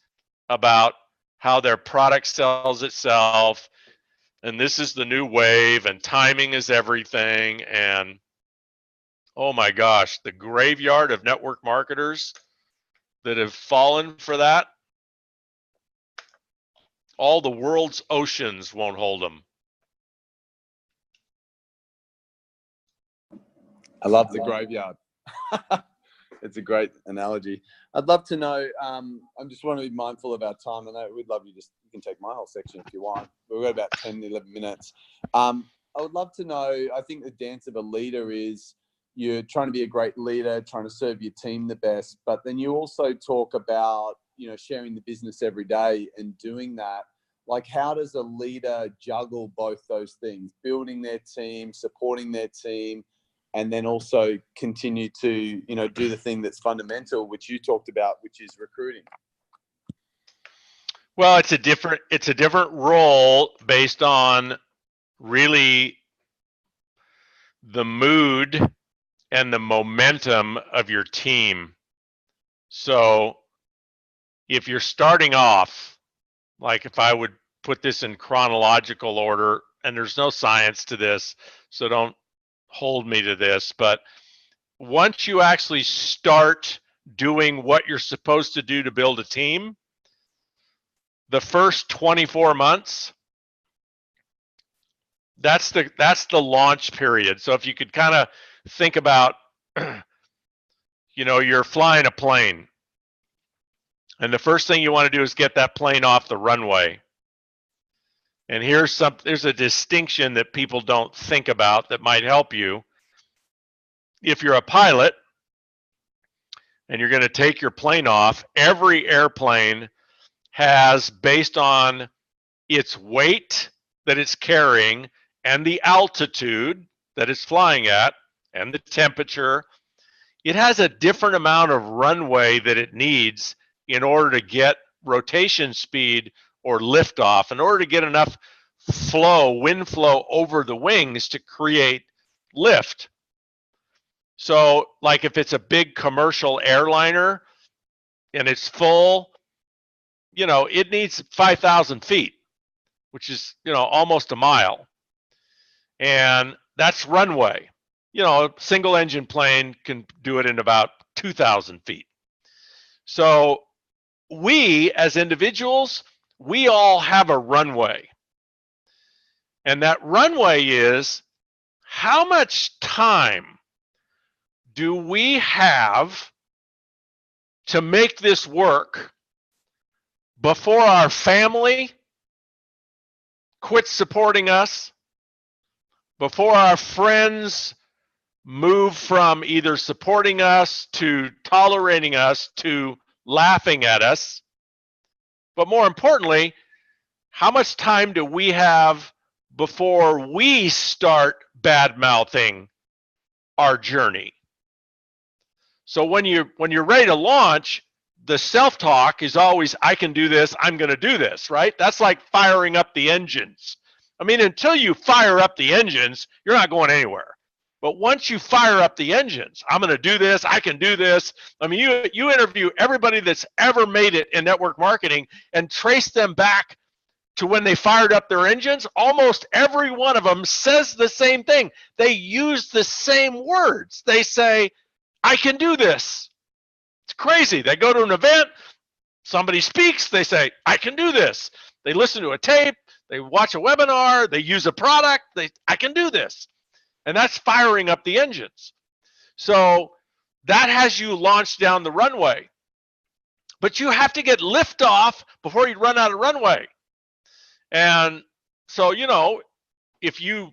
about how their product sells itself, and this is the new wave, and timing is everything. And oh my gosh, the graveyard of network marketers that have fallen for that, all the world's oceans won't hold them. I love the graveyard. It's a great analogy. I'd love to know, I just want to be mindful of our time. I know we'd love you can take my whole section if you want. We've got about 10, 11 minutes. I would love to know, I think the dance of a leader is you're trying to be a great leader, trying to serve your team the best, but then you also talk about, you know, sharing the business every day and doing that. Like, how does a leader juggle both those things, building their team, supporting their team, and then also continue to, you know, do the thing that's fundamental, which you talked about, which is recruiting? Well, it's a different role based on really the mood and the momentum of your team. So if you're starting off, like if I would put this in chronological order, and there's no science to this, so don't hold me to this, but once you actually start doing what you're supposed to do to build a team, the first 24 months, that's the launch period. So if you could kind of think about, you know, you're flying a plane, and the first thing you want to do is get that plane off the runway. And there's a distinction that people don't think about that might help you. If you're a pilot and you're going to take your plane off, every airplane has, based on its weight that it's carrying and the altitude that it's flying at and the temperature, it has a different amount of runway that it needs in order to get rotation speed or liftoff, in order to get enough wind flow over the wings to create lift. So like if it's a big commercial airliner and it's full, you know, it needs 5,000 feet, which is, you know, almost a mile. And that's runway. You know, a single engine plane can do it in about 2,000 feet. So we as individuals, we all have a runway. And that runway is, how much time do we have to make this work before our family quit supporting us, before our friends move from either supporting us to tolerating us to laughing at us, but more importantly, how much time do we have before we start bad mouthing our journey? So when you're ready to launch, the self-talk is always, I can do this, I'm going to do this, right? That's like firing up the engines. I mean, until you fire up the engines, you're not going anywhere. But once you fire up the engines, I'm going to do this, I can do this. I mean, you interview everybody that's ever made it in network marketing and trace them back to when they fired up their engines. Almost every one of them says the same thing. They use the same words. They say, I can do this. It's crazy. They go to an event, somebody speaks, they say, I can do this. They listen to a tape, they watch a webinar, they use a product, I can do this. And that's firing up the engines. So that has you launched down the runway. But you have to get liftoff before you run out of runway. And so, if you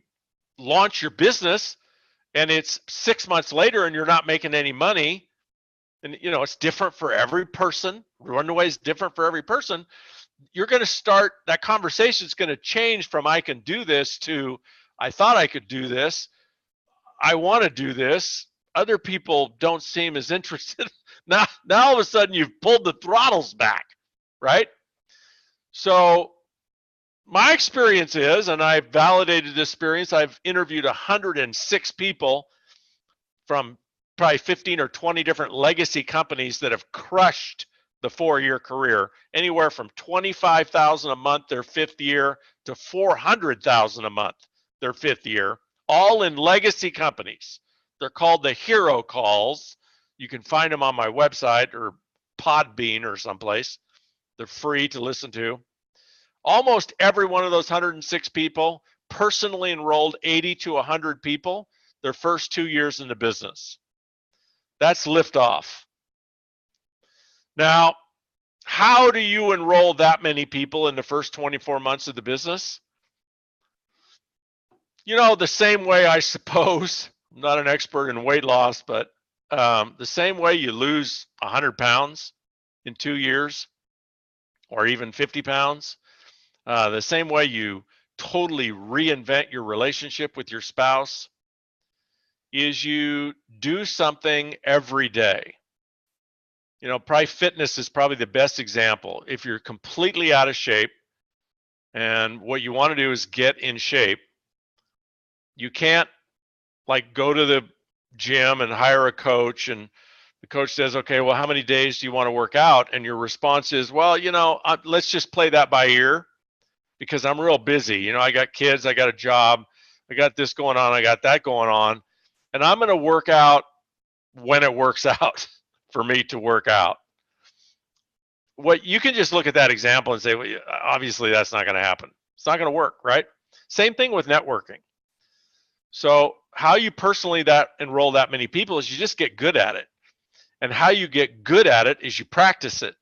launch your business and it's 6 months later and you're not making any money, and it's different for every person, runway is different for every person, you're going to start, that conversation is going to change from I can do this to I thought I could do this, I want to do this, other people don't seem as interested. Now all of a sudden you've pulled the throttles back, right? So my experience is, and I've validated this experience, I've interviewed 106 people from probably 15 or 20 different legacy companies that have crushed the 4-year career, anywhere from $25,000 a month their 5th year to $400,000 a month their 5th year, all in legacy companies. They're called the hero calls. You can find them on my website or Podbean or someplace. They're free to listen to. Almost every one of those 106 people personally enrolled 80 to 100 people their first 2 years in the business. That's liftoff. Now, how do you enroll that many people in the first 24 months of the business? The same way, I suppose, I'm not an expert in weight loss, but the same way you lose 100 pounds in 2 years, or even 50 pounds, the same way you totally reinvent your relationship with your spouse is you do something every day. Probably fitness is probably the best example. If you're completely out of shape and what you want to do is get in shape, you can't go to the gym and hire a coach and the coach says, okay, well, how many days do you want to work out? And your response is, well, let's just play that by ear because I'm real busy. I got kids, I got a job, I got this going on, I got that going on, and I'm going to work out when it works out for me to work out. What you can just look at that example and say, well, obviously that's not going to happen. It's not going to work, right? Same thing with networking. So how you personally enroll that many people is you just get good at it. And how you get good at it is you practice it.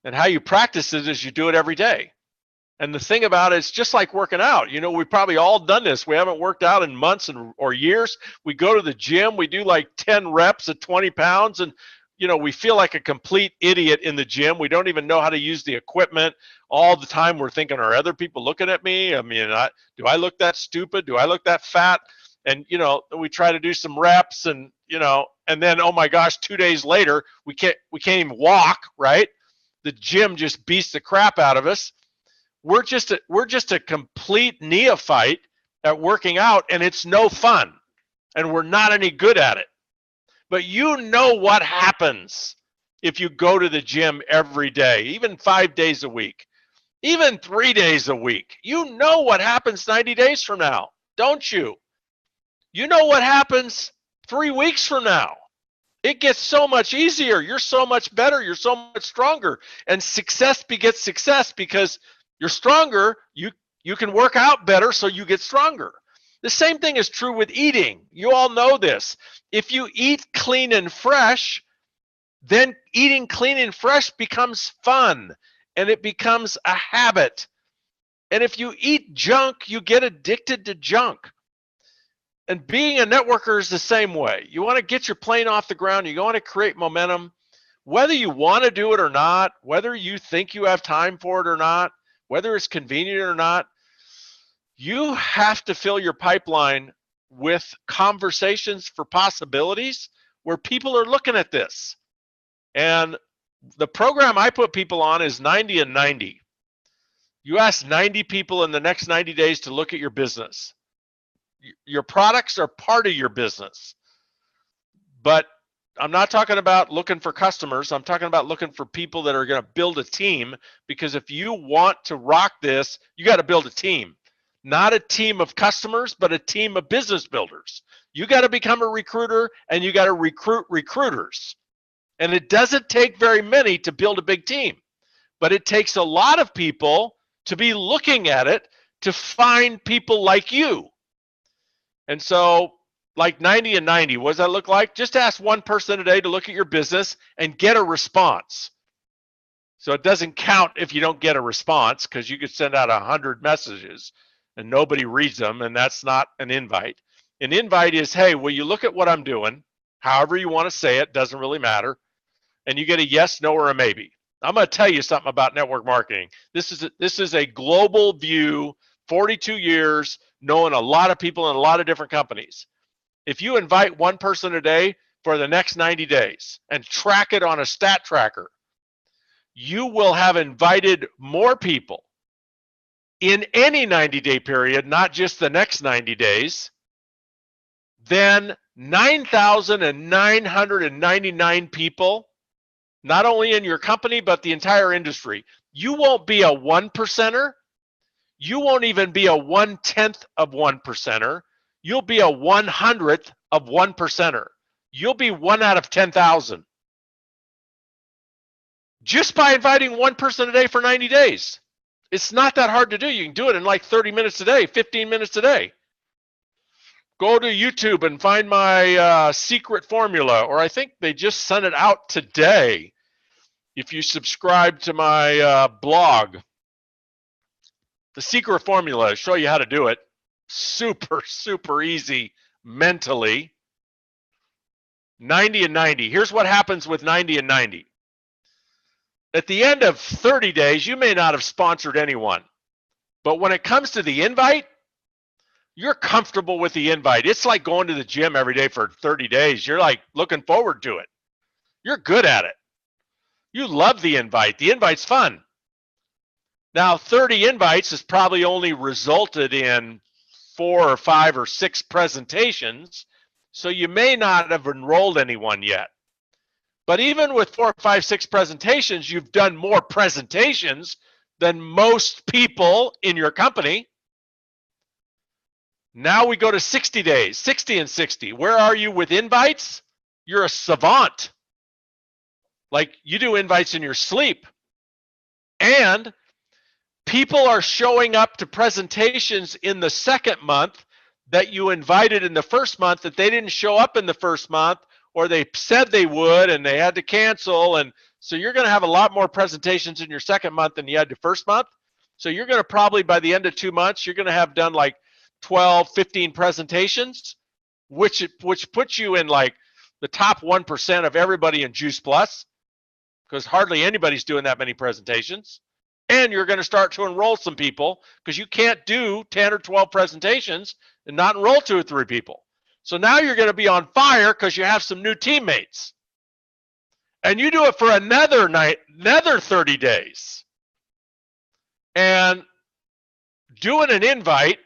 And how you practice it is you do it every day. And the thing about it, it's just like working out. We've probably all done this. We haven't worked out in months or years. We go to the gym, we do 10 reps at 20 pounds, and we feel like a complete idiot in the gym. We don't even know how to use the equipment. All the time we're thinking, are other people looking at me? I mean, do I look that stupid? Do I look that fat? And, we try to do some reps and, and then, oh my gosh, 2 days later, we can't even walk, right? The gym just beats the crap out of us. We're just a complete neophyte at working out, and it's no fun, and we're not any good at it. But what happens if you go to the gym every day, even 5 days a week, even 3 days a week. What happens 90 days from now, don't you? What happens 3 weeks from now. It gets so much easier. You're so much better. You're so much stronger. And success begets success because you're stronger. You can work out better, so you get stronger. The same thing is true with eating. You all know this. If you eat clean and fresh, then eating clean and fresh becomes fun and it becomes a habit. And if you eat junk, you get addicted to junk. And being a networker is the same way. You want to get your plane off the ground. You want to create momentum. Whether you want to do it or not, whether you think you have time for it or not, whether it's convenient or not, you have to fill your pipeline with conversations for possibilities where people are looking at this. And the program I put people on is 90 and 90. You ask 90 people in the next 90 days to look at your business. Your products are part of your business. But I'm not talking about looking for customers. I'm talking about looking for people that are going to build a team, because if you want to rock this, you got to build a team. Not a team of customers, but a team of business builders. You got to become a recruiter, and you got to recruit recruiters. And it doesn't take very many to build a big team, but it takes a lot of people to be looking at it to find people like you. And so, like 90 and 90, what does that look like? Just ask one person a day to look at your business and get a response. So it doesn't count if you don't get a response, because you could send out 100 messages and nobody reads them, and that's not an invite. An invite is, hey, will you look at what I'm doing? However you want to say it, doesn't really matter. And you get a yes, no, or a maybe. I'm going to tell you something about network marketing. This is a global view, 42 years, knowing a lot of people in a lot of different companies. If you invite one person a day for the next 90 days and track it on a stat tracker, you will have invited more people in any 90-day period, not just the next 90 days, than 9,999 people, not only in your company, but the entire industry. You won't be a 1%er. You won't even be a 1/10 of 1%er. You'll be a 100th of 1%er. You'll be 1 out of 10,000. Just by inviting one person a day for 90 days. It's not that hard to do. You can do it in like 30 minutes a day, 15 minutes a day. Go to YouTube and find my secret formula, or I think they just sent it out today. If you subscribe to my blog, the secret formula, show you how to do it. Super, super easy mentally. 90 and 90. Here's what happens with 90 and 90. At the end of 30 days, you may not have sponsored anyone. But when it comes to the invite, you're comfortable with the invite. It's like going to the gym every day for 30 days. You're like looking forward to it. You're good at it. You love the invite. The invite's fun. Now, 30 invites has probably only resulted in 4 or 5 or 6 presentations, so you may not have enrolled anyone yet. But even with 4, 5, 6 presentations, you've done more presentations than most people in your company. Now we go to 60 days, 60 and 60. Where are you with invites? You're a savant. Like, you do invites in your sleep. And people are showing up to presentations in the second month that you invited in the first month that they didn't show up in the first month, or they said they would and they had to cancel. And so you're going to have a lot more presentations in your second month than you had the first month. So you're going to probably, by the end of 2 months, you're going to have done like 12, 15 presentations, which puts you in like the top 1% of everybody in Juice Plus, because hardly anybody's doing that many presentations. And you're going to start to enroll some people, because you can't do 10 or 12 presentations and not enroll 2 or 3 people. So now you're going to be on fire because you have some new teammates. And you do it for another 30 days. And doing an invite,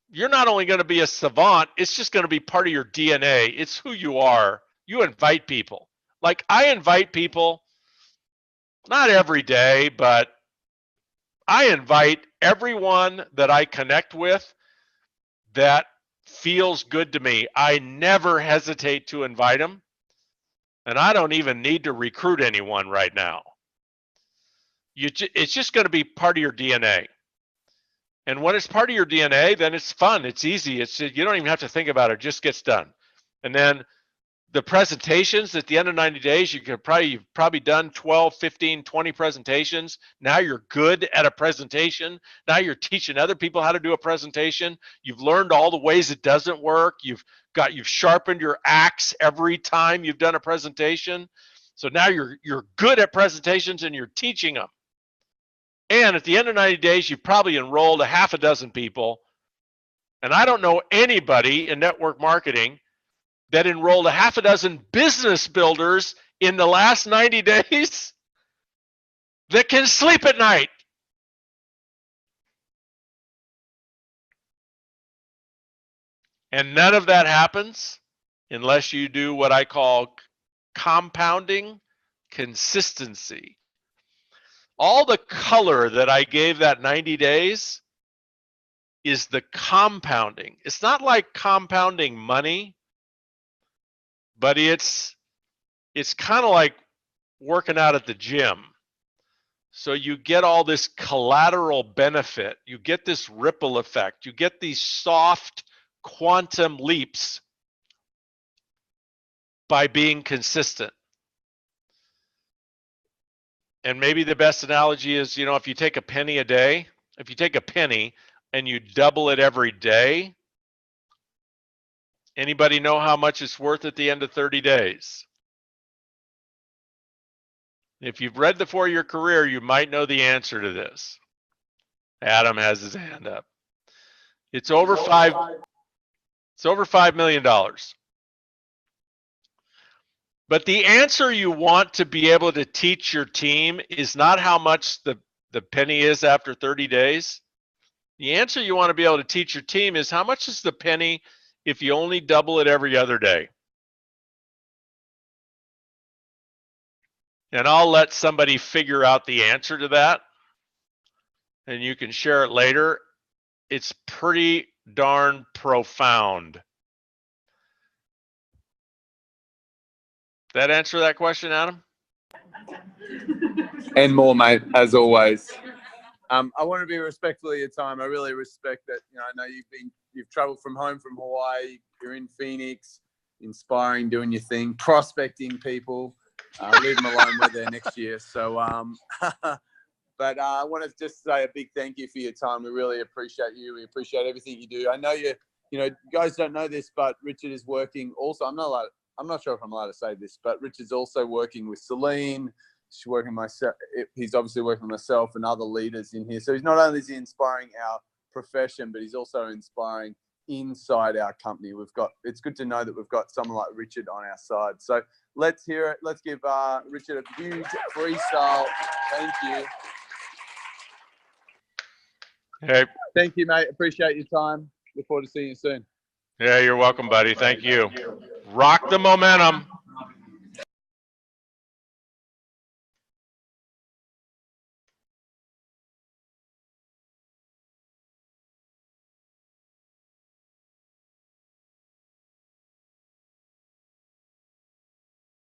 you're not only going to be a savant, it's just going to be part of your DNA. It's who you are. You invite people. Like, I invite people, not every day, but I invite everyone that I connect with that feels good to me. I never hesitate to invite them, and I don't even need to recruit anyone right now. It's just going to be part of your DNA. And when it's part of your DNA, then it's fun. It's easy. You don't even have to think about it. It just gets done. And then the presentations at the end of 90 days, you've probably done 12, 15, 20 presentations. Now you're good at a presentation. Now you're teaching other people how to do a presentation. You've learned all the ways it doesn't work. You've sharpened your axe every time you've done a presentation. So now you're good at presentations and you're teaching them. And at the end of 90 days, you've probably enrolled a half a dozen people. And I don't know anybody in network marketing that enrolled a half a dozen business builders in the last 90 days that can sleep at night. And none of that happens unless you do what I call compounding consistency. All the color that I gave that 90 days is the compounding. It's not like compounding money, but it's kind of like working out at the gym. So you get all this collateral benefit. You get this ripple effect. You get these soft quantum leaps by being consistent. And maybe the best analogy is, if you take a penny a day, if you take a penny and you double it every day, anybody know how much it's worth at the end of 30 days? If you've read the 4-Year Career, you might know the answer to this. Adam has his hand up. It's over $5 million. But the answer you want to be able to teach your team is not how much the penny is after 30 days. The answer you want to be able to teach your team is how much is the penny if you only double it every other day. And I'll let somebody figure out the answer to that, and you can share it later. It's pretty darn profound. That answer that question, Adam? And more, mate, as always. I want to be respectful of your time. I really respect that. I know you've traveled from home from Hawaii. You're in Phoenix, inspiring, doing your thing, prospecting people. Leave them alone. We're there next year. So, but I want to just say a big thank you for your time. We really appreciate you. We appreciate everything you do. I know you guys don't know this, but Richard is working also. I'm not sure if I'm allowed to say this, but Richard's also working with Celine. She's working myself. He's obviously working with myself and other leaders in here. So he's not only is he inspiring our profession, but he's also inspiring inside our company. It's good to know that we've got someone like Richard on our side. So let's hear it. Let's give Richard a huge freestyle. Thank you. Hey. Thank you, mate. Appreciate your time. Look forward to seeing you soon. Yeah, you're welcome, buddy. Thank you. Rock the momentum.